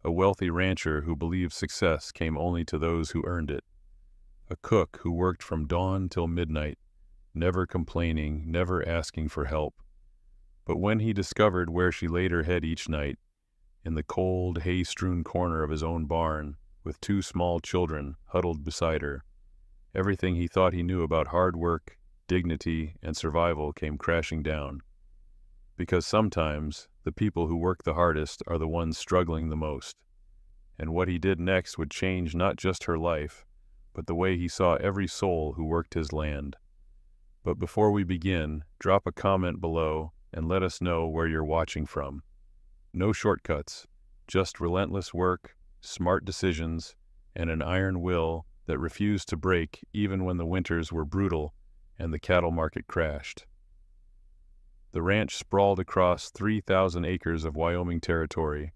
a wealthy rancher who believed success came only to those who earned it, a cook who worked from dawn till midnight, never complaining, never asking for help. But when he discovered where she laid her head each night, in the cold, hay-strewn corner of his own barn, with two small children huddled beside her, everything he thought he knew about hard work, dignity, and survival came crashing down. Because sometimes the people who work the hardest are the ones struggling the most. And what he did next would change not just her life, but the way he saw every soul who worked his land. But before we begin, drop a comment below and let us know where you're watching from. No shortcuts, just relentless work, smart decisions, and an iron will that refused to break even when the winters were brutal and the cattle market crashed. The ranch sprawled across 3,000 acres of Wyoming territory,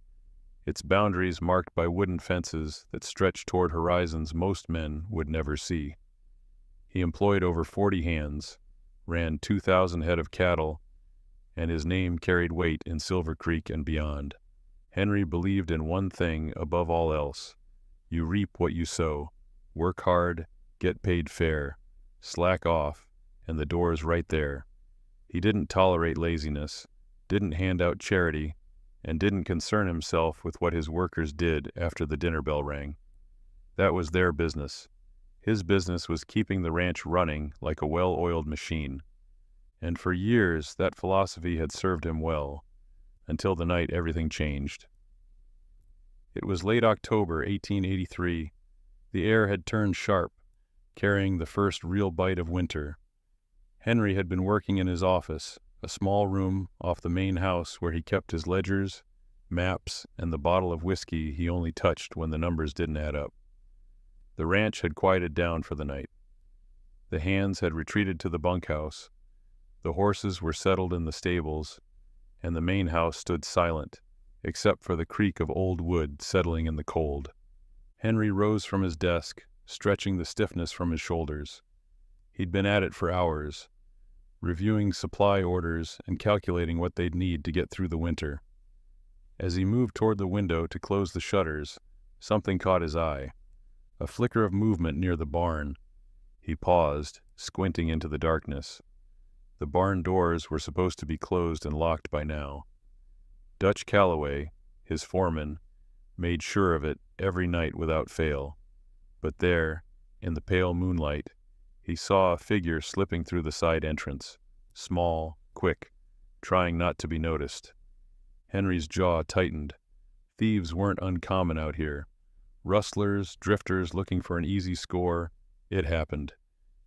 its boundaries marked by wooden fences that stretched toward horizons most men would never see. He employed over 40 hands, ran 2,000 head of cattle, and his name carried weight in Silver Creek and beyond. Henry believed in one thing above all else: you reap what you sow. Work hard, get paid fair, slack off, and the door is right there. He didn't tolerate laziness, didn't hand out charity, and didn't concern himself with what his workers did after the dinner bell rang. That was their business. His business was keeping the ranch running like a well-oiled machine. And for years that philosophy had served him well, until the night everything changed. It was late October 1883. The air had turned sharp, carrying the first real bite of winter. Henry had been working in his office, a small room off the main house where he kept his ledgers, maps, and the bottle of whiskey he only touched when the numbers didn't add up. The ranch had quieted down for the night. The hands had retreated to the bunkhouse. The horses were settled in the stables, and the main house stood silent, except for the creak of old wood settling in the cold. Henry rose from his desk, stretching the stiffness from his shoulders. He'd been at it for hours, reviewing supply orders and calculating what they'd need to get through the winter. As he moved toward the window to close the shutters, something caught his eye, a flicker of movement near the barn. He paused, squinting into the darkness. The barn doors were supposed to be closed and locked by now. Dutch Calloway, his foreman, made sure of it every night without fail. But there, in the pale moonlight, he saw a figure slipping through the side entrance, small, quick, trying not to be noticed. Henry's jaw tightened. Thieves weren't uncommon out here. Rustlers, drifters looking for an easy score. It happened.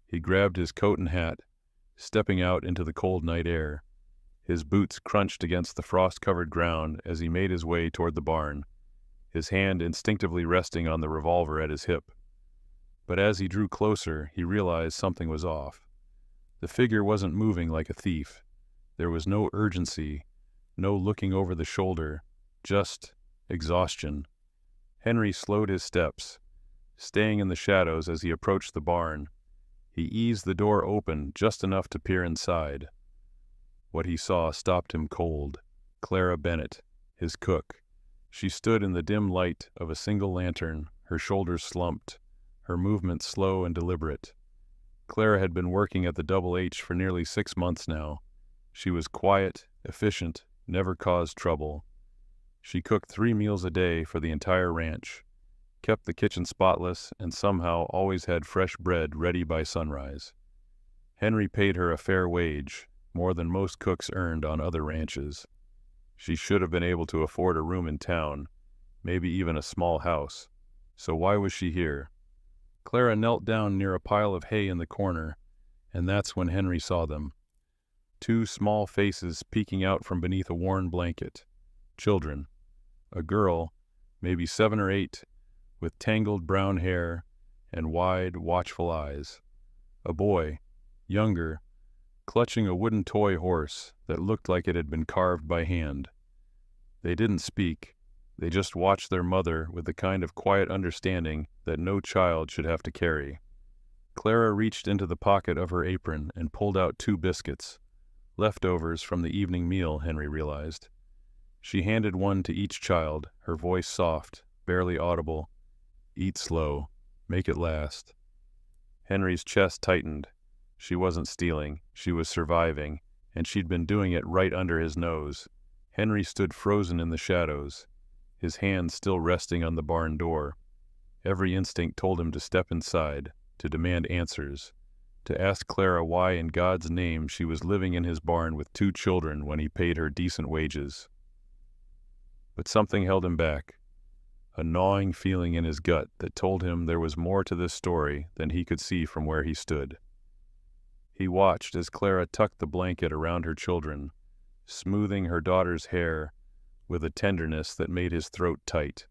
He grabbed his coat and hat, stepping out into the cold night air. His boots crunched against the frost-covered ground as he made his way toward the barn, his hand instinctively resting on the revolver at his hip. But as he drew closer, he realized something was off. The figure wasn't moving like a thief. There was no urgency, no looking over the shoulder, just exhaustion. Henry slowed his steps, staying in the shadows as he approached the barn. He eased the door open just enough to peer inside. What he saw stopped him cold. Clara Bennett, his cook. She stood in the dim light of a single lantern, her shoulders slumped, her movements slow and deliberate. Clara had been working at the Double H for nearly 6 months now. She was quiet, efficient, never caused trouble. She cooked 3 meals a day for the entire ranch, kept the kitchen spotless, and somehow always had fresh bread ready by sunrise. Henry paid her a fair wage, more than most cooks earned on other ranches. She should have been able to afford a room in town, maybe even a small house. So why was she here? Clara knelt down near a pile of hay in the corner, and that's when Henry saw them. 2 small faces peeking out from beneath a worn blanket. Children. A girl, maybe 7 or 8, with tangled brown hair and wide, watchful eyes. A boy, younger, clutching a wooden toy horse that looked like it had been carved by hand. They didn't speak. They just watched their mother with the kind of quiet understanding that no child should have to carry. Clara reached into the pocket of her apron and pulled out 2 biscuits, leftovers from the evening meal, Henry realized. She handed one to each child, her voice soft, barely audible. Eat slow. Make it last. Henry's chest tightened. She wasn't stealing, she was surviving, and she'd been doing it right under his nose. Henry stood frozen in the shadows, his hand still resting on the barn door. Every instinct told him to step inside, to demand answers, to ask Clara why in God's name she was living in his barn with 2 children when he paid her decent wages. But something held him back, a gnawing feeling in his gut that told him there was more to this story than he could see from where he stood. He watched as Clara tucked the blanket around her children, smoothing her daughter's hair with a tenderness that made his throat tight.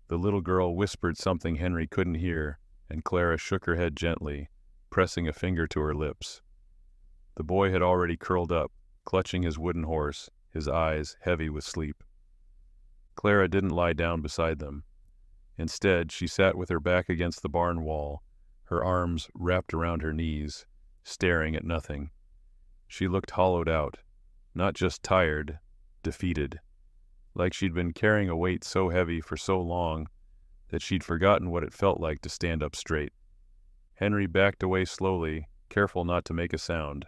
The little girl whispered something Henry couldn't hear, and Clara shook her head gently, pressing a finger to her lips. The boy had already curled up, clutching his wooden horse, his eyes heavy with sleep. Clara didn't lie down beside them. Instead, she sat with her back against the barn wall, her arms wrapped around her knees, staring at nothing. She looked hollowed out, not just tired, defeated, like she'd been carrying a weight so heavy for so long that she'd forgotten what it felt like to stand up straight. Henry backed away slowly, careful not to make a sound.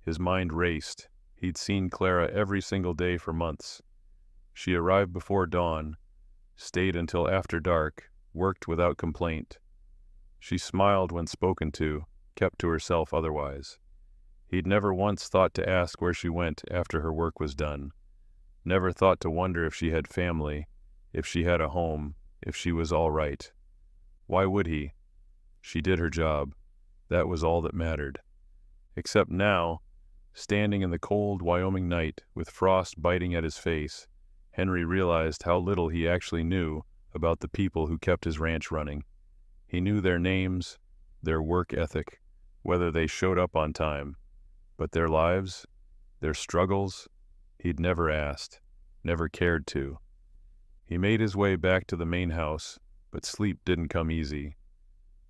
His mind raced. He'd seen Clara every single day for months. She arrived before dawn, stayed until after dark, worked without complaint. She smiled when spoken to, kept to herself otherwise. He'd never once thought to ask where she went after her work was done. Never thought to wonder if she had family, if she had a home, if she was all right. Why would he? She did her job. That was all that mattered. Except now, standing in the cold Wyoming night with frost biting at his face, Henry realized how little he actually knew about the people who kept his ranch running. He knew their names, their work ethic, whether they showed up on time. But their lives, their struggles, he'd never asked, never cared to. He made his way back to the main house, but sleep didn't come easy.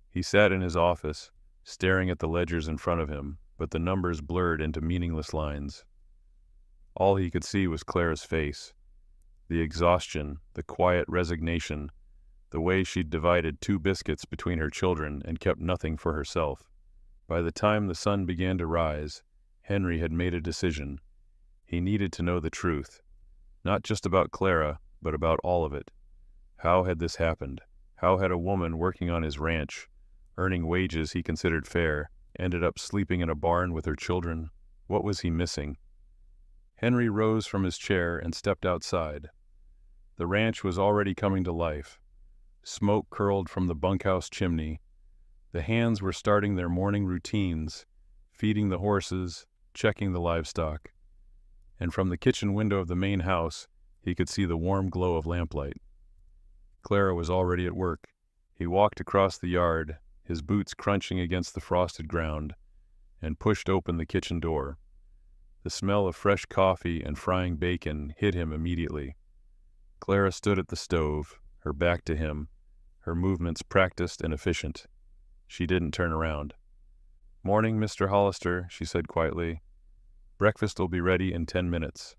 He sat in his office, staring at the ledgers in front of him, but the numbers blurred into meaningless lines. All he could see was Clara's face. The exhaustion, the quiet resignation, the way she'd divided 2 biscuits between her children and kept nothing for herself. By the time the sun began to rise, Henry had made a decision. He needed to know the truth, not just about Clara, but about all of it. How had this happened? How had a woman working on his ranch, earning wages he considered fair, ended up sleeping in a barn with her children? What was he missing? Henry rose from his chair and stepped outside. The ranch was already coming to life. Smoke curled from the bunkhouse chimney. The hands were starting their morning routines, feeding the horses, checking the livestock. And from the kitchen window of the main house, he could see the warm glow of lamplight. Clara was already at work. He walked across the yard, his boots crunching against the frosted ground, and pushed open the kitchen door. The smell of fresh coffee and frying bacon hit him immediately. Clara stood at the stove, her back to him, her movements practiced and efficient. She didn't turn around. "Morning, Mr. Hollister," she said quietly. "Breakfast will be ready in 10 minutes.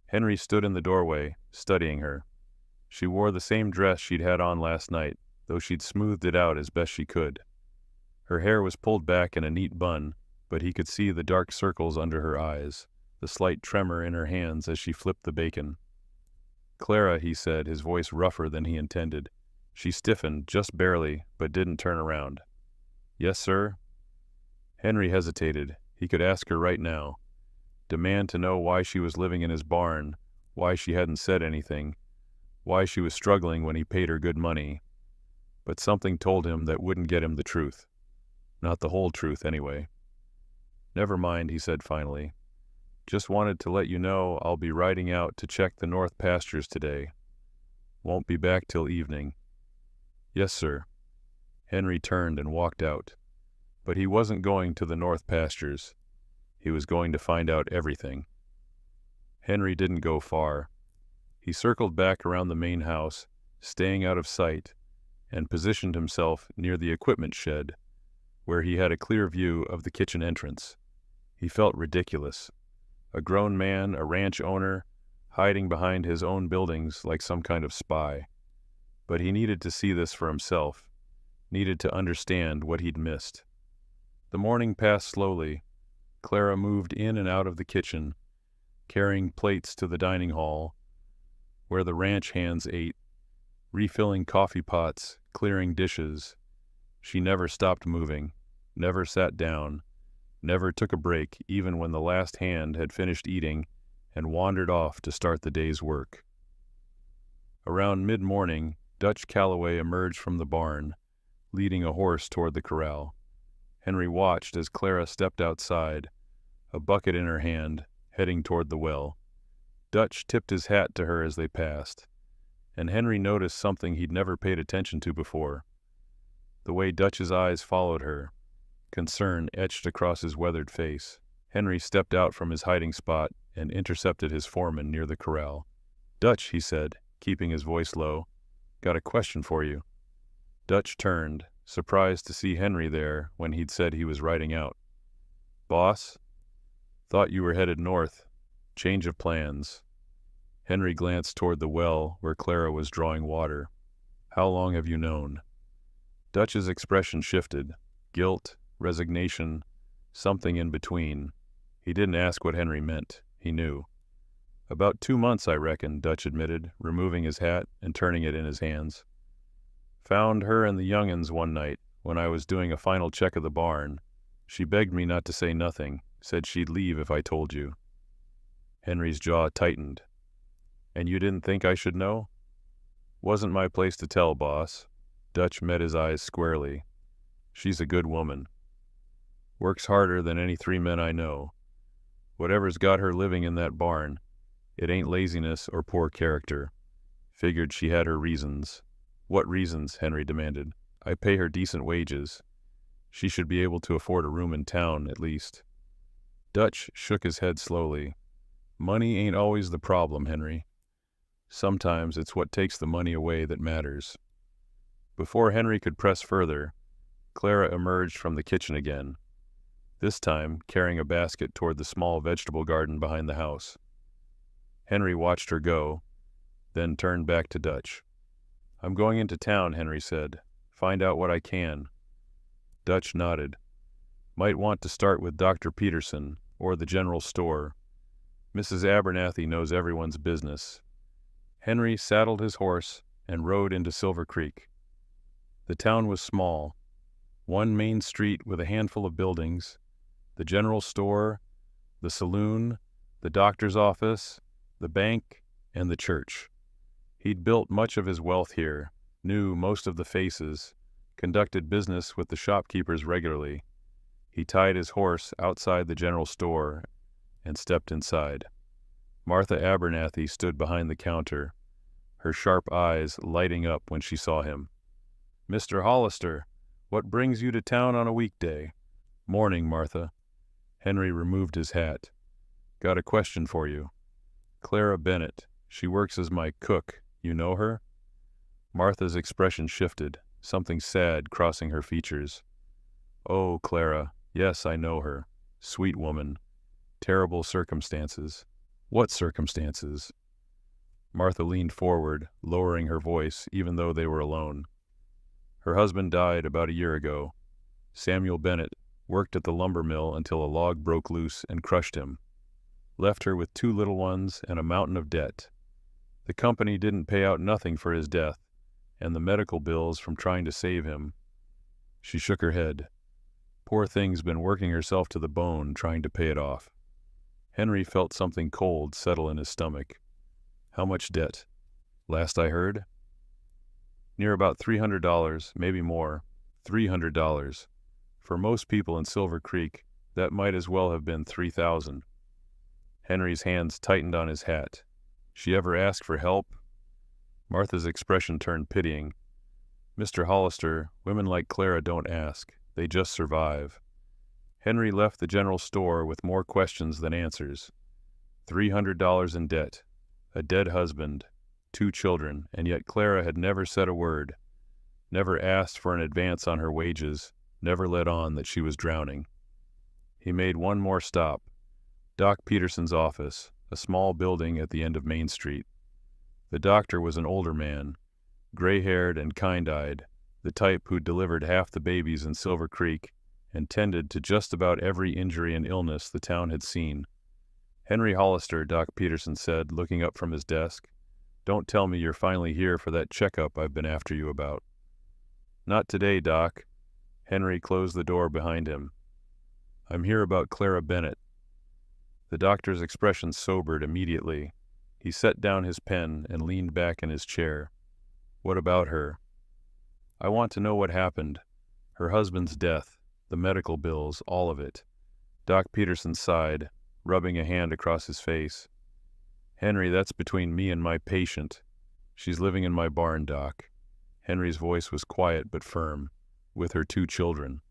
Henry stood in the doorway, studying her. She wore the same dress she'd had on last night, though she'd smoothed it out as best she could. Her hair was pulled back in a neat bun, but he could see the dark circles under her eyes, the slight tremor in her hands as she flipped the bacon. "Clara," he said, his voice rougher than he intended. She stiffened, just barely, but didn't turn around. "Yes, sir?" Henry hesitated. He could ask her right now. Demand to know why she was living in his barn, why she hadn't said anything, why she was struggling when he paid her good money. But something told him that wouldn't get him the truth. Not the whole truth, anyway. "Never mind," he said finally. "Just wanted to let you know I'll be riding out to check the north pastures today. Won't be back till evening." "Yes, sir." Henry turned and walked out. But he wasn't going to the north pastures. He was going to find out everything. Henry didn't go far. He circled back around the main house, staying out of sight, and positioned himself near the equipment shed, where he had a clear view of the kitchen entrance. He felt ridiculous. A grown man, a ranch owner, hiding behind his own buildings like some kind of spy. But he needed to see this for himself, needed to understand what he'd missed. The morning passed slowly. Clara moved in and out of the kitchen, carrying plates to the dining hall, where the ranch hands ate, refilling coffee pots, clearing dishes. She never stopped moving, never sat down, never took a break even when the last hand had finished eating and wandered off to start the day's work. Around mid-morning, Dutch Calloway emerged from the barn, leading a horse toward the corral. Henry watched as Clara stepped outside, a bucket in her hand, heading toward the well. Dutch tipped his hat to her as they passed, and Henry noticed something he'd never paid attention to before. The way Dutch's eyes followed her, concern etched across his weathered face. Henry stepped out from his hiding spot and intercepted his foreman near the corral. "Dutch," he said, keeping his voice low, "got a question for you." Dutch turned, surprised to see Henry there when he'd said he was riding out. "Boss? Thought you were headed north. Change of plans." Henry glanced toward the well where Clara was drawing water. "How long have you known?" Dutch's expression shifted. Guilt, resignation, something in between. He didn't ask what Henry meant. He knew. "About 2 months, I reckon," Dutch admitted, removing his hat and turning it in his hands. "Found her and the young'uns one night when I was doing a final check of the barn. She begged me not to say nothing, said she'd leave if I told you." Henry's jaw tightened. "And you didn't think I should know?" "Wasn't my place to tell, boss." Dutch met his eyes squarely. "She's a good woman. Works harder than any 3 men I know. Whatever's got her living in that barn, it ain't laziness or poor character. Figured she had her reasons." "What reasons?" Henry demanded. "I pay her decent wages. She should be able to afford a room in town, at least." Dutch shook his head slowly. "Money ain't always the problem, Henry. Sometimes it's what takes the money away that matters." Before Henry could press further, Clara emerged from the kitchen again, this time carrying a basket toward the small vegetable garden behind the house. Henry watched her go, then turned back to Dutch. "I'm going into town," Henry said. "Find out what I can." Dutch nodded. "Might want to start with Dr. Peterson or the general store. Mrs. Abernathy knows everyone's business." Henry saddled his horse and rode into Silver Creek. The town was small. One main street with a handful of buildings, the general store, the saloon, the doctor's office, the bank, and the church. He'd built much of his wealth here, knew most of the faces, conducted business with the shopkeepers regularly. He tied his horse outside the general store and stepped inside. Martha Abernathy stood behind the counter, her sharp eyes lighting up when she saw him. "Mr. Hollister, what brings you to town on a weekday?" "Morning, Martha." Henry removed his hat. "Got a question for you. Clara Bennett, she works as my cook. You know her?" Martha's expression shifted, something sad crossing her features. "Oh, Clara, yes, I know her. Sweet woman. Terrible circumstances." "What circumstances?" Martha leaned forward, lowering her voice even though they were alone. "Her husband died about a year ago. Samuel Bennett worked at the lumber mill until a log broke loose and crushed him. Left her with 2 little ones and a mountain of debt. The company didn't pay out nothing for his death, and the medical bills from trying to save him." She shook her head. "Poor thing's been working herself to the bone trying to pay it off." Henry felt something cold settle in his stomach. "How much debt?" "Last I heard?" "Near about $300, maybe more. $300. For most people in Silver Creek, that might as well have been 3,000. Henry's hands tightened on his hat. "She ever ask for help?" Martha's expression turned pitying. "Mr. Hollister, women like Clara don't ask. They just survive." Henry left the general store with more questions than answers. $300 in debt, a dead husband, 2 children, and yet Clara had never said a word, never asked for an advance on her wages, never let on that she was drowning. He made one more stop. Doc Peterson's office, a small building at the end of Main Street. The doctor was an older man, gray-haired and kind-eyed, the type who delivered half the babies in Silver Creek and tended to just about every injury and illness the town had seen. "Henry Hollister," Doc Peterson said, looking up from his desk. "Don't tell me you're finally here for that checkup I've been after you about." "Not today, Doc." Henry closed the door behind him. "I'm here about Clara Bennett." The doctor's expression sobered immediately. He set down his pen and leaned back in his chair. "What about her?" "I want to know what happened. Her husband's death, the medical bills, all of it." Doc Peterson sighed, rubbing a hand across his face. "Henry, that's between me and my patient. She's living in my barn, Doc." Henry's voice was quiet but firm. "With her 2 children.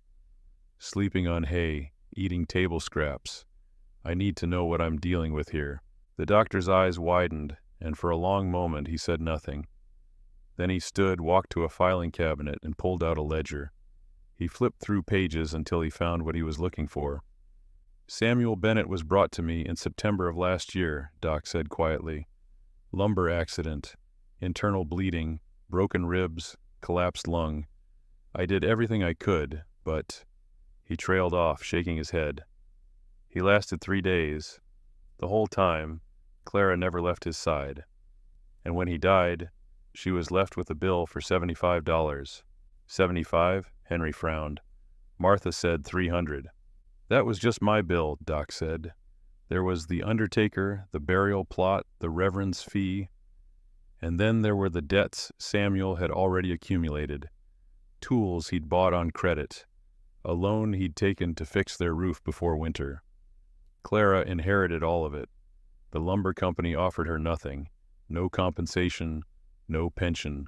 Sleeping on hay, eating table scraps. I need to know what I'm dealing with here." The doctor's eyes widened, and for a long moment he said nothing. Then he stood, walked to a filing cabinet, and pulled out a ledger. He flipped through pages until he found what he was looking for. "Samuel Bennett was brought to me in September of last year," Doc said quietly. "Lumber accident, internal bleeding, broken ribs, collapsed lung. I did everything I could, but—" He trailed off, shaking his head. "He lasted 3 days. The whole time, Clara never left his side. And when he died, she was left with a bill for $75. "75? Henry frowned. "Martha said 300. "That was just my bill," Doc said. "There was the undertaker, the burial plot, the reverend's fee. And then there were the debts Samuel had already accumulated. Tools he'd bought on credit. A loan he'd taken to fix their roof before winter. Clara inherited all of it. The lumber company offered her nothing. No compensation, no pension.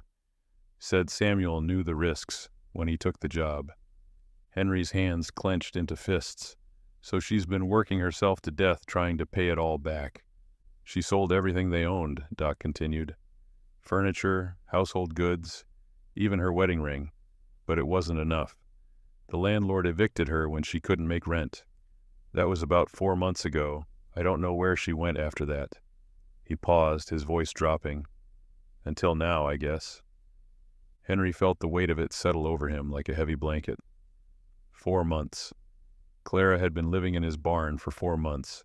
Said Samuel knew the risks when he took the job." Henry's hands clenched into fists. "So she's been working herself to death trying to pay it all back." "She sold everything they owned," Doc continued. "Furniture, household goods, even her wedding ring. But it wasn't enough. The landlord evicted her when she couldn't make rent. That was about 4 months ago. I don't know where she went after that." He paused, his voice dropping. "Until now, I guess." Henry felt the weight of it settle over him like a heavy blanket. 4 months. Clara had been living in his barn for 4 months,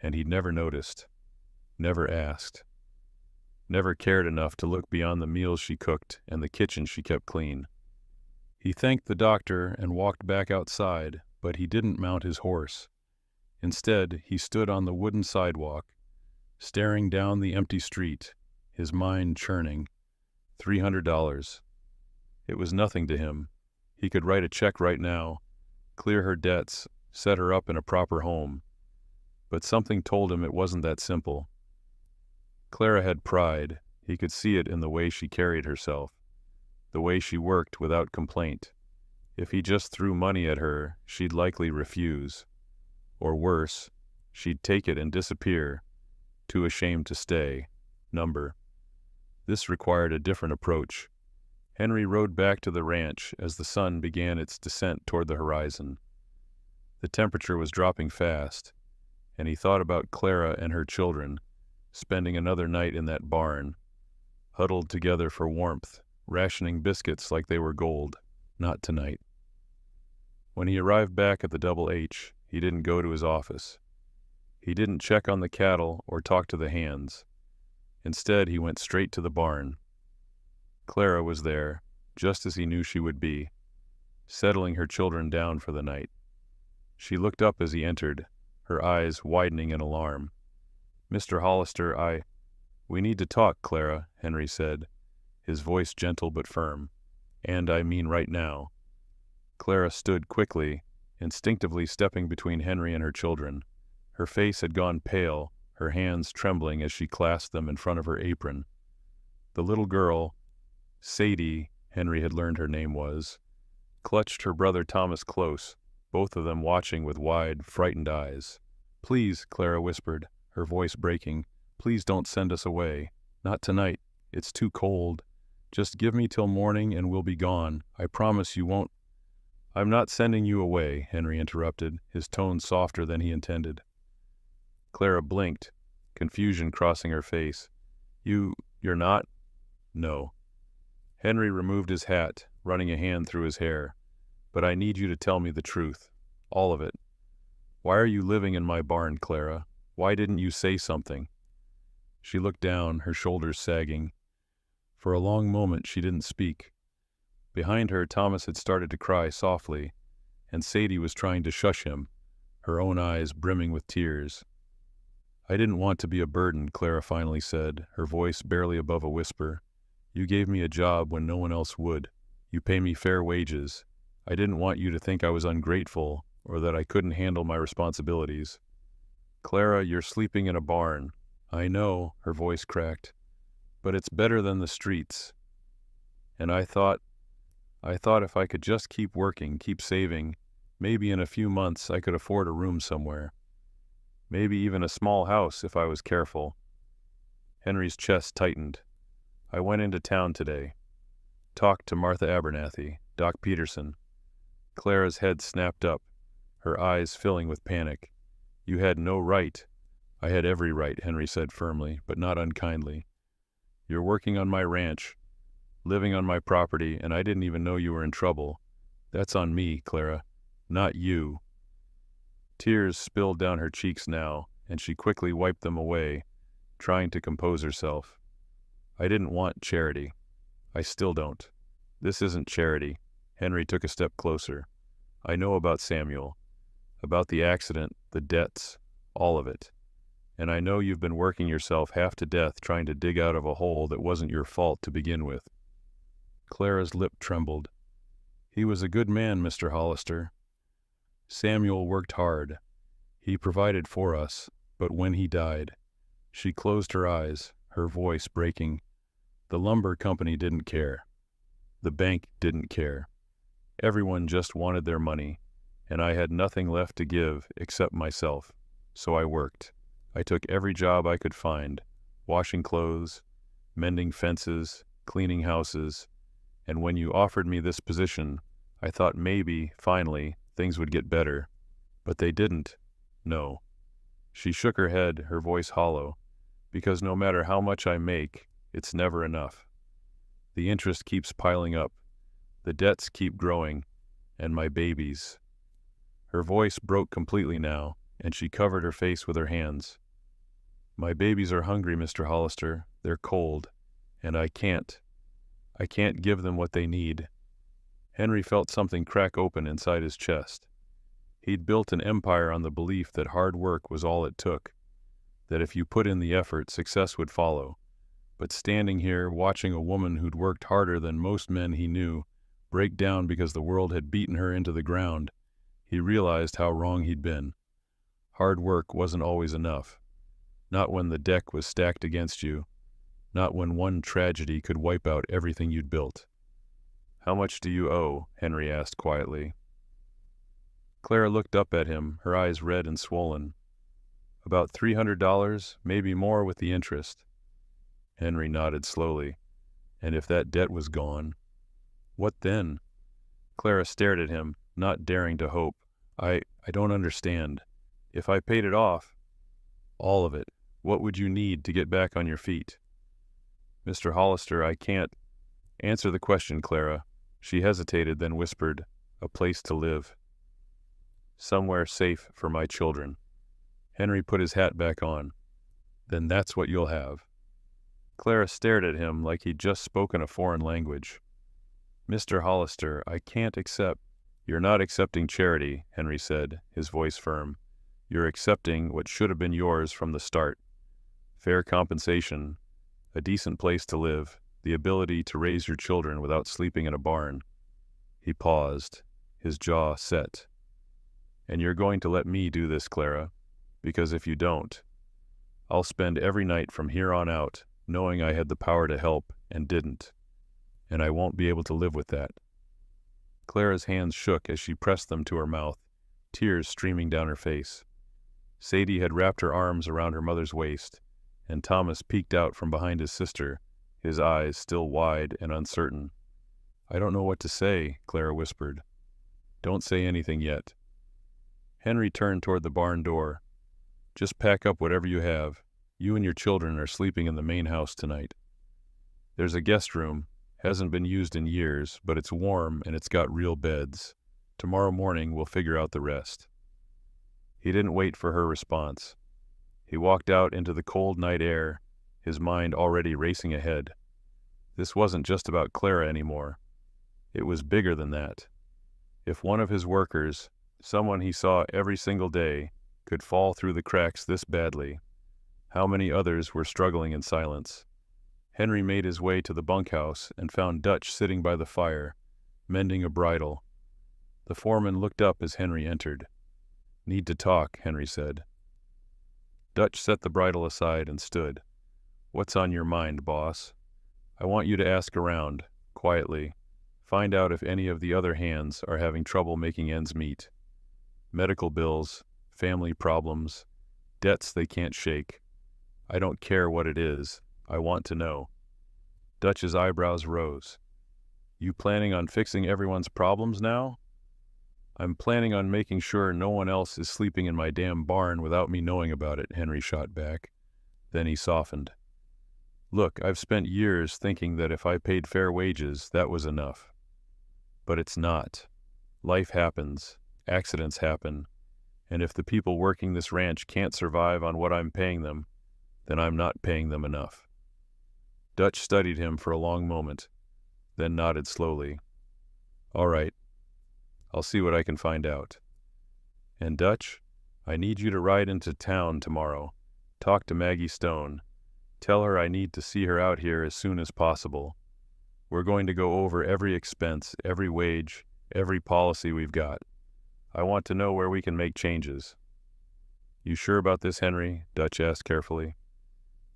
and he'd never noticed, never asked, never cared enough to look beyond the meals she cooked and the kitchen she kept clean. He thanked the doctor and walked back outside, but he didn't mount his horse. Instead, he stood on the wooden sidewalk, staring down the empty street, his mind churning. $300. It was nothing to him. He could write a check right now, clear her debts, set her up in a proper home. But something told him it wasn't that simple. Clara had pride. He could see it in the way she carried herself, the way she worked without complaint. If he just threw money at her, she'd likely refuse. Or worse, she'd take it and disappear, too ashamed to stay. Number. This required a different approach. Henry rode back to the ranch as the sun began its descent toward the horizon. The temperature was dropping fast, and he thought about Clara and her children, spending another night in that barn, huddled together for warmth, rationing biscuits like they were gold. Not tonight. When he arrived back at the Double H, he didn't go to his office. He didn't check on the cattle or talk to the hands. Instead, he went straight to the barn. Clara was there, just as he knew she would be, settling her children down for the night. She looked up as he entered, her eyes widening in alarm. "Mr. Hollister, We need to talk, Clara," Henry said, his voice gentle but firm. "And I mean right now." Clara stood quickly, instinctively stepping between Henry and her children. Her face had gone pale, her hands trembling as she clasped them in front of her apron. The little girl, Sadie, Henry had learned her name was, clutched her brother Thomas close, both of them watching with wide, frightened eyes. "Please," Clara whispered, her voice breaking, "please don't send us away. Not tonight. It's too cold. Just give me till morning and we'll be gone. I promise you won't—" "I'm not sending you away," Henry interrupted, his tone softer than he intended. Clara blinked, confusion crossing her face. You're not? No. Henry removed his hat, running a hand through his hair. But I need you to tell me the truth. All of it. Why are you living in my barn, Clara? Why didn't you say something? She looked down, her shoulders sagging. For a long moment she didn't speak. Behind her, Thomas had started to cry softly, and Sadie was trying to shush him, her own eyes brimming with tears. I didn't want to be a burden, Clara finally said, her voice barely above a whisper. You gave me a job when no one else would. You pay me fair wages. I didn't want you to think I was ungrateful or that I couldn't handle my responsibilities. Clara, you're sleeping in a barn. I know, her voice cracked, but it's better than the streets. And I thought if I could just keep working, keep saving, maybe in a few months I could afford a room somewhere. Maybe even a small house if I was careful. Henry's chest tightened. I went into town today. Talked to Martha Abernathy, Doc Peterson. Clara's head snapped up, her eyes filling with panic. You had no right. I had every right, Henry said firmly, but not unkindly. You're working on my ranch, living on my property, and I didn't even know you were in trouble. That's on me, Clara, not you. Tears spilled down her cheeks now, and she quickly wiped them away, trying to compose herself. I didn't want charity. I still don't. This isn't charity. Henry took a step closer. I know about Samuel, about the accident, the debts, all of it. And I know you've been working yourself half to death trying to dig out of a hole that wasn't your fault to begin with. Clara's lip trembled. He was a good man, Mr. Hollister. Samuel worked hard. He provided for us, but when he died, she closed her eyes, her voice breaking. The lumber company didn't care. The bank didn't care. Everyone just wanted their money, and I had nothing left to give except myself. So I worked. I took every job I could find, washing clothes, mending fences, cleaning houses, and when you offered me this position, I thought maybe, finally, things would get better. But they didn't. No. She shook her head, her voice hollow, because no matter how much I make, it's never enough. The interest keeps piling up, the debts keep growing, and my babies. Her voice broke completely now, and she covered her face with her hands. My babies are hungry, Mr. Hollister. They're cold, and I can't give them what they need. Henry felt something crack open inside his chest. He'd built an empire on the belief that hard work was all it took, that if you put in the effort, success would follow. But standing here, watching a woman who'd worked harder than most men he knew break down because the world had beaten her into the ground, he realized how wrong he'd been. Hard work wasn't always enough. Not when the deck was stacked against you. Not when one tragedy could wipe out everything you'd built. How much do you owe? Henry asked quietly. Clara looked up at him, her eyes red and swollen. About $300, maybe more with the interest. Henry nodded slowly. And if that debt was gone, what then? Clara stared at him, not daring to hope. I don't understand. If I paid it off, all of it, what would you need to get back on your feet? Mr. Hollister, I can't. Answer the question, Clara. She hesitated, then whispered, a place to live. Somewhere safe for my children. Henry put his hat back on. Then that's what you'll have. Clara stared at him like he'd just spoken a foreign language. Mr. Hollister, I can't accept. You're not accepting charity, Henry said, his voice firm. You're accepting what should have been yours from the start. Fair compensation, a decent place to live, the ability to raise your children without sleeping in a barn. He paused, his jaw set. And you're going to let me do this, Clara, because if you don't, I'll spend every night from here on out knowing I had the power to help and didn't, and I won't be able to live with that. Clara's hands shook as she pressed them to her mouth, tears streaming down her face. Sadie had wrapped her arms around her mother's waist, and Thomas peeked out from behind his sister, his eyes still wide and uncertain. I don't know what to say, Clara whispered. Don't say anything yet. Henry turned toward the barn door. Just pack up whatever you have. You and your children are sleeping in the main house tonight. There's a guest room, hasn't been used in years, but it's warm and it's got real beds. Tomorrow morning we'll figure out the rest." He didn't wait for her response. He walked out into the cold night air, his mind already racing ahead. This wasn't just about Clara anymore. It was bigger than that. If one of his workers, someone he saw every single day, could fall through the cracks this badly, how many others were struggling in silence? Henry made his way to the bunkhouse and found Dutch sitting by the fire, mending a bridle. The foreman looked up as Henry entered. "Need to talk," Henry said. Dutch set the bridle aside and stood. "What's on your mind, boss?" "I want you to ask around, quietly. Find out if any of the other hands are having trouble making ends meet. Medical bills, family problems, debts they can't shake. I don't care what it is. I want to know." Dutch's eyebrows rose. "You planning on fixing everyone's problems now?" "I'm planning on making sure no one else is sleeping in my damn barn without me knowing about it," Henry shot back. Then he softened. "Look, I've spent years thinking that if I paid fair wages, that was enough. But it's not. Life happens, accidents happen, and if the people working this ranch can't survive on what I'm paying them, then I'm not paying them enough." Dutch studied him for a long moment, then nodded slowly. "All right. I'll see what I can find out. And Dutch, I need you to ride into town tomorrow. Talk to Maggie Stone. Tell her I need to see her out here as soon as possible. We're going to go over every expense, every wage, every policy we've got. I want to know where we can make changes." "You sure about this, Henry?" Dutch asked carefully.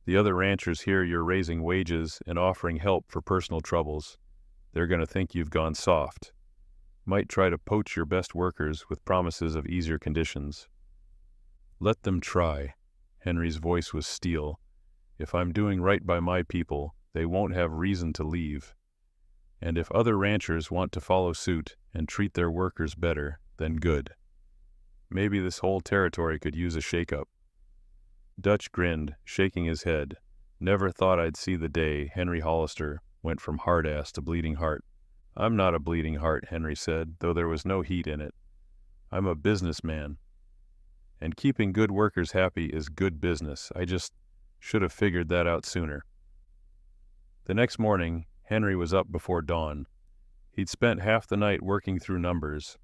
"The other ranchers hear you're raising wages and offering help for personal troubles. They're going to think you've gone soft. Might try to poach your best workers with promises of easier conditions." "Let them try." Henry's voice was steel. "If I'm doing right by my people, they won't have reason to leave. And if other ranchers want to follow suit and treat their workers better, then good. Maybe this whole territory could use a shake-up." Dutch grinned, shaking his head. "Never thought I'd see the day Henry Hollister went from hard-ass to bleeding heart." "I'm not a bleeding heart," Henry said, though there was no heat in it. "I'm a businessman. And keeping good workers happy is good business. I just should have figured that out sooner." The next morning, Henry was up before dawn. He'd spent half the night working through numbers,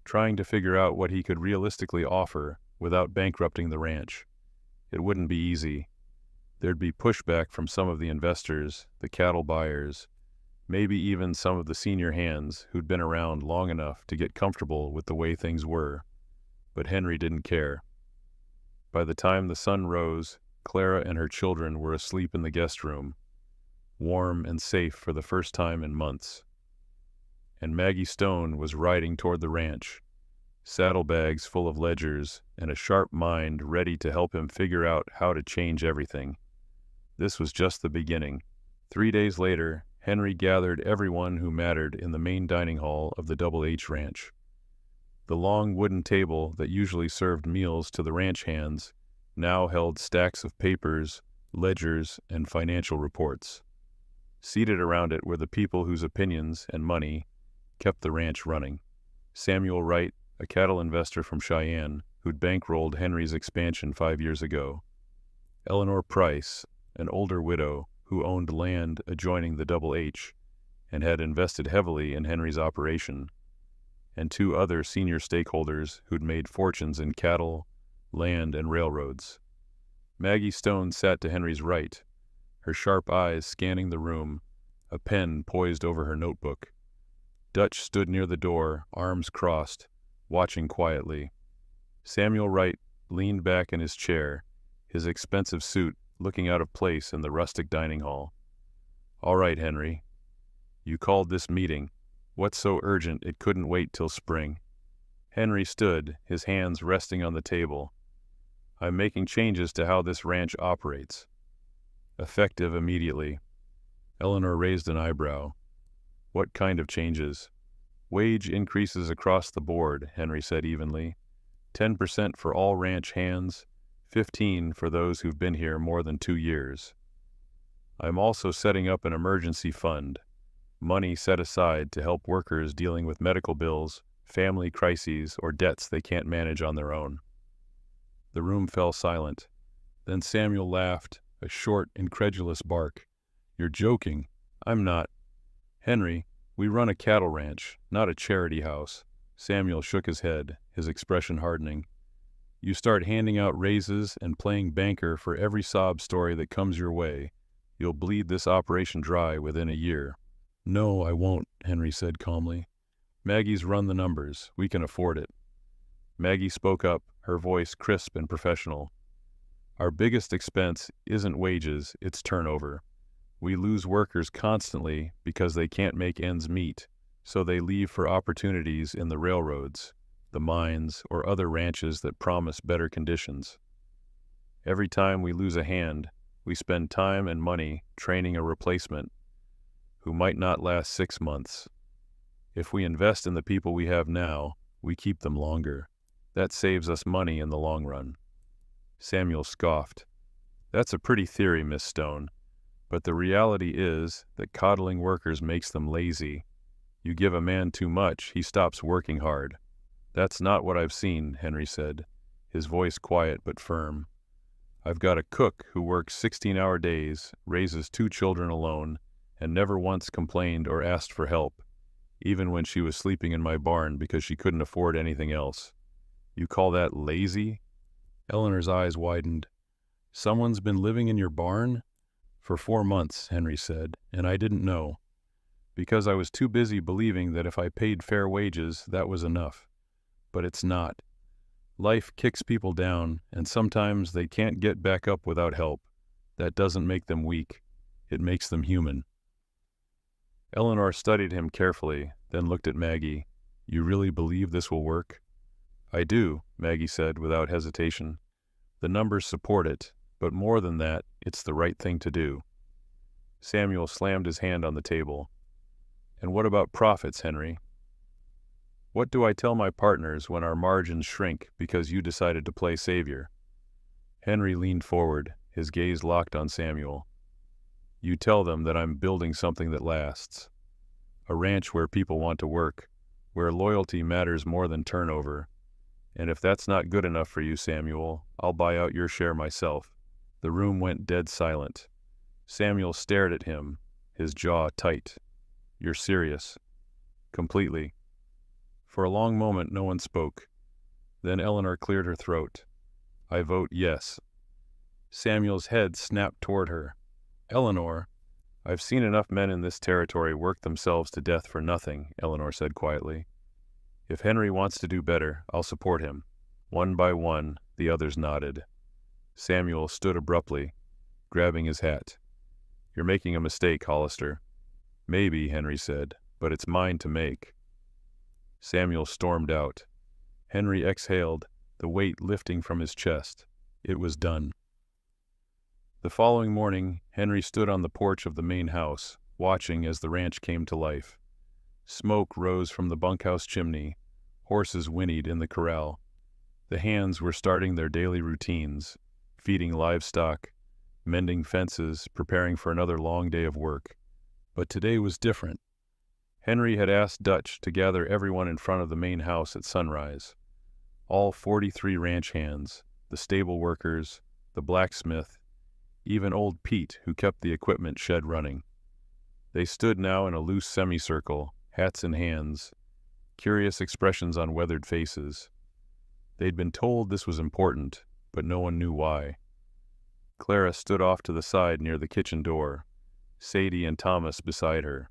trying to figure out what he could realistically offer without bankrupting the ranch. It wouldn't be easy. There'd be pushback from some of the investors, the cattle buyers, maybe even some of the senior hands who'd been around long enough to get comfortable with the way things were. But Henry didn't care. By the time the sun rose, Clara and her children were asleep in the guest room, warm and safe for the first time in months. And Maggie Stone was riding toward the ranch, saddlebags full of ledgers and a sharp mind ready to help him figure out how to change everything. This was just the beginning. 3 days later, Henry gathered everyone who mattered in the main dining hall of the Double H Ranch. The long wooden table that usually served meals to the ranch hands now held stacks of papers, ledgers, and financial reports. Seated around it were the people whose opinions and money kept the ranch running. Samuel Wright, a cattle investor from Cheyenne, who'd bankrolled Henry's expansion 5 years ago. Eleanor Price, an older widow who owned land adjoining the Double H and had invested heavily in Henry's operation, and 2 other senior stakeholders who'd made fortunes in cattle, land, and railroads. Maggie Stone sat to Henry's right, her sharp eyes scanning the room, a pen poised over her notebook. Dutch stood near the door, arms crossed, watching quietly. Samuel Wright leaned back in his chair, his expensive suit looking out of place in the rustic dining hall. "All right, Henry. You called this meeting. What's so urgent it couldn't wait till spring?" Henry stood, his hands resting on the table. "I'm making changes to how this ranch operates. Effective immediately." Eleanor raised an eyebrow. "What kind of changes?" "Wage increases across the board," Henry said evenly. 10% for all ranch hands, 15 for those who've been here more than 2 years. I'm also setting up an emergency fund, money set aside to help workers dealing with medical bills, family crises, or debts they can't manage on their own." The room fell silent. Then Samuel laughed, a short, incredulous bark. "You're joking." "I'm not." "Henry, we run a cattle ranch, not a charity house." Samuel shook his head, his expression hardening. "You start handing out raises and playing banker for every sob story that comes your way, you'll bleed this operation dry within a year." "No, I won't," Henry said calmly. "Maggie's run the numbers. We can afford it." Maggie spoke up, her voice crisp and professional. "Our biggest expense isn't wages, it's turnover. We lose workers constantly because they can't make ends meet, so they leave for opportunities in the railroads, the mines, or other ranches that promise better conditions. Every time we lose a hand, we spend time and money training a replacement who might not last 6 months. If we invest in the people we have now, we keep them longer. That saves us money in the long run." Samuel scoffed. "That's a pretty theory, Miss Stone, but the reality is that coddling workers makes them lazy. You give a man too much, he stops working hard." "That's not what I've seen," Henry said, his voice quiet but firm. "I've got a cook who works 16-hour days, raises 2 children alone, and never once complained or asked for help, even when she was sleeping in my barn because she couldn't afford anything else. You call that lazy?" Eleanor's eyes widened. "Someone's been living in your barn?" "For 4 months," Henry said, "and I didn't know. Because I was too busy believing that if I paid fair wages, that was enough. But it's not. Life kicks people down, and sometimes they can't get back up without help. That doesn't make them weak. It makes them human." Eleanor studied him carefully, then looked at Maggie. "You really believe this will work?" "I do," Maggie said without hesitation. "The numbers support it, but more than that, it's the right thing to do." Samuel slammed his hand on the table. "And what about profits, Henry? What do I tell my partners when our margins shrink because you decided to play savior?" Henry leaned forward, his gaze locked on Samuel. "You tell them that I'm building something that lasts. A ranch where people want to work, where loyalty matters more than turnover. And if that's not good enough for you, Samuel, I'll buy out your share myself." The room went dead silent. Samuel stared at him, his jaw tight. "You're serious?" "Completely." For a long moment no one spoke. Then Eleanor cleared her throat. "I vote yes." Samuel's head snapped toward her. "Eleanor, I've seen enough men in this territory work themselves to death for nothing," Eleanor said quietly. "If Henry wants to do better, I'll support him." One by one, the others nodded. Samuel stood abruptly, grabbing his hat. "You're making a mistake, Hollister." "Maybe," Henry said, "but it's mine to make." Samuel stormed out. Henry exhaled, the weight lifting from his chest. It was done. The following morning, Henry stood on the porch of the main house, watching as the ranch came to life. Smoke rose from the bunkhouse chimney. Horses whinnied in the corral. The hands were starting their daily routines, feeding livestock, mending fences, preparing for another long day of work. But today was different. Henry had asked Dutch to gather everyone in front of the main house at sunrise. All 43 ranch hands, the stable workers, the blacksmith, even old Pete, who kept the equipment shed running. They stood now in a loose semicircle, hats in hands, curious expressions on weathered faces. They'd been told this was important, but no one knew why. Clara stood off to the side near the kitchen door, Sadie and Thomas beside her.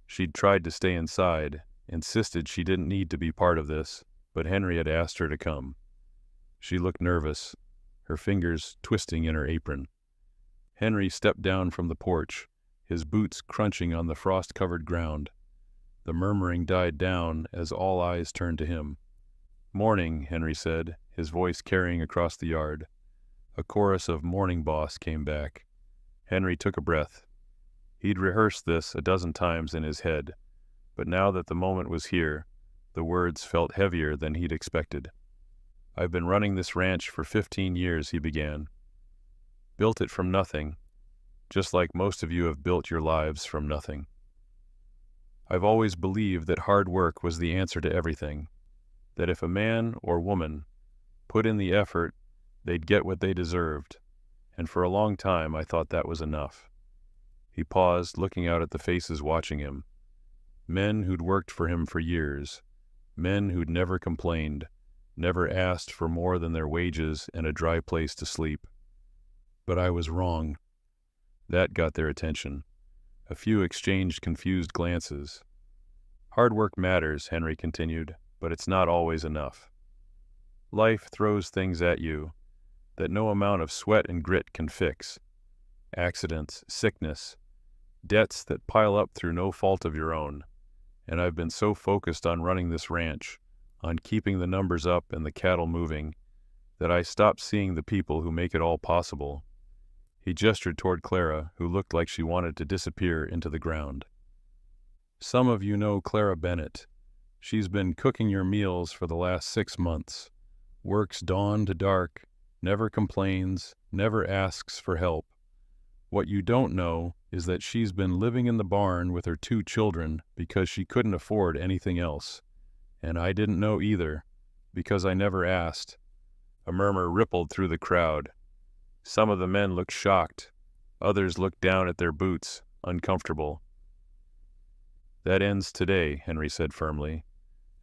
She'd tried to stay inside, insisted she didn't need to be part of this, but Henry had asked her to come. She looked nervous, her fingers twisting in her apron. Henry stepped down from the porch, his boots crunching on the frost-covered ground. The murmuring died down as all eyes turned to him. "Morning," Henry said, his voice carrying across the yard. A chorus of "Morning, boss" came back. Henry took a breath. He'd rehearsed this a dozen times in his head, but now that the moment was here, the words felt heavier than he'd expected. "I've been running this ranch for 15 years," he began. "Built it from nothing, just like most of you have built your lives from nothing. I've always believed that hard work was the answer to everything, that if a man or woman put in the effort, they'd get what they deserved, and for a long time I thought that was enough." He paused, looking out at the faces watching him. Men who'd worked for him for years, men who'd never complained, never asked for more than their wages and a dry place to sleep. But I was wrong. That got their attention. A few exchanged confused glances. "Hard work matters," Henry continued, "but it's not always enough. Life throws things at you that no amount of sweat and grit can fix. Accidents, sickness, debts that pile up through no fault of your own. And I've been so focused on running this ranch, on keeping the numbers up and the cattle moving, that I stopped seeing the people who make it all possible." He gestured toward Clara, who looked like she wanted to disappear into the ground. "Some of you know Clara Bennett. She's been cooking your meals for the last 6 months, works dawn to dark, never complains, never asks for help. What you don't know is that she's been living in the barn with her 2 children because she couldn't afford anything else. And I didn't know either, because I never asked." A murmur rippled through the crowd. Some of the men looked shocked. Others looked down at their boots, uncomfortable. "That ends today," Henry said firmly.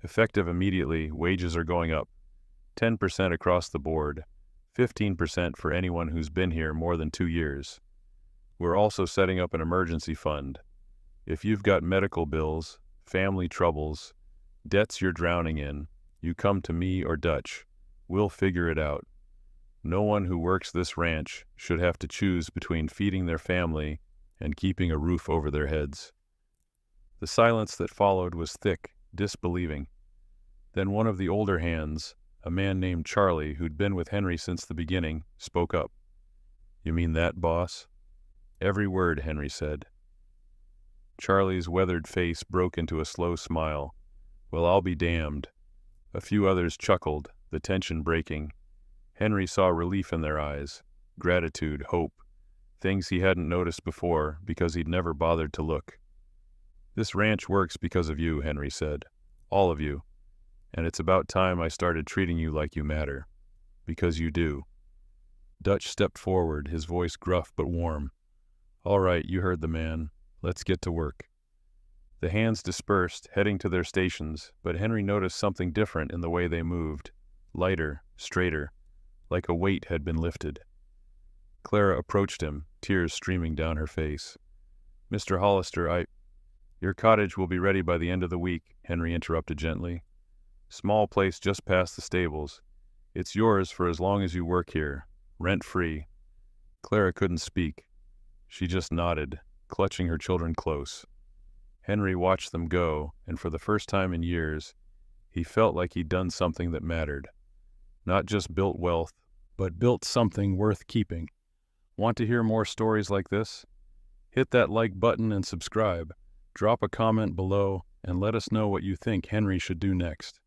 "Effective immediately, wages are going up. 10% across the board, 15% for anyone who's been here more than 2 years. We're also setting up an emergency fund. If you've got medical bills, family troubles, debts you're drowning in, you come to me or Dutch. We'll figure it out. No one who works this ranch should have to choose between feeding their family and keeping a roof over their heads." The silence that followed was thick, disbelieving. Then one of the older hands, a man named Charlie, who'd been with Henry since the beginning, spoke up. "You mean that, boss?" "Every word," Henry said. Charlie's weathered face broke into a slow smile. "Well, I'll be damned." A few others chuckled, the tension breaking. Henry saw relief in their eyes, gratitude, hope, things he hadn't noticed before because he'd never bothered to look. "This ranch works because of you," Henry said. "All of you. And it's about time I started treating you like you matter. Because you do." Dutch stepped forward, his voice gruff but warm. "All right, you heard the man. Let's get to work." The hands dispersed, heading to their stations, but Henry noticed something different in the way they moved. Lighter, straighter, like a weight had been lifted. Clara approached him, tears streaming down her face. "Mr. Hollister, Your cottage will be ready by the end of the week," Henry interrupted gently. "Small place just past the stables. It's yours for as long as you work here, rent-free." Clara couldn't speak. She just nodded, clutching her children close. Henry watched them go, and for the first time in years, he felt like he'd done something that mattered. Not just built wealth, but built something worth keeping. Want to hear more stories like this? Hit that like button and subscribe. Drop a comment below and let us know what you think Henry should do next.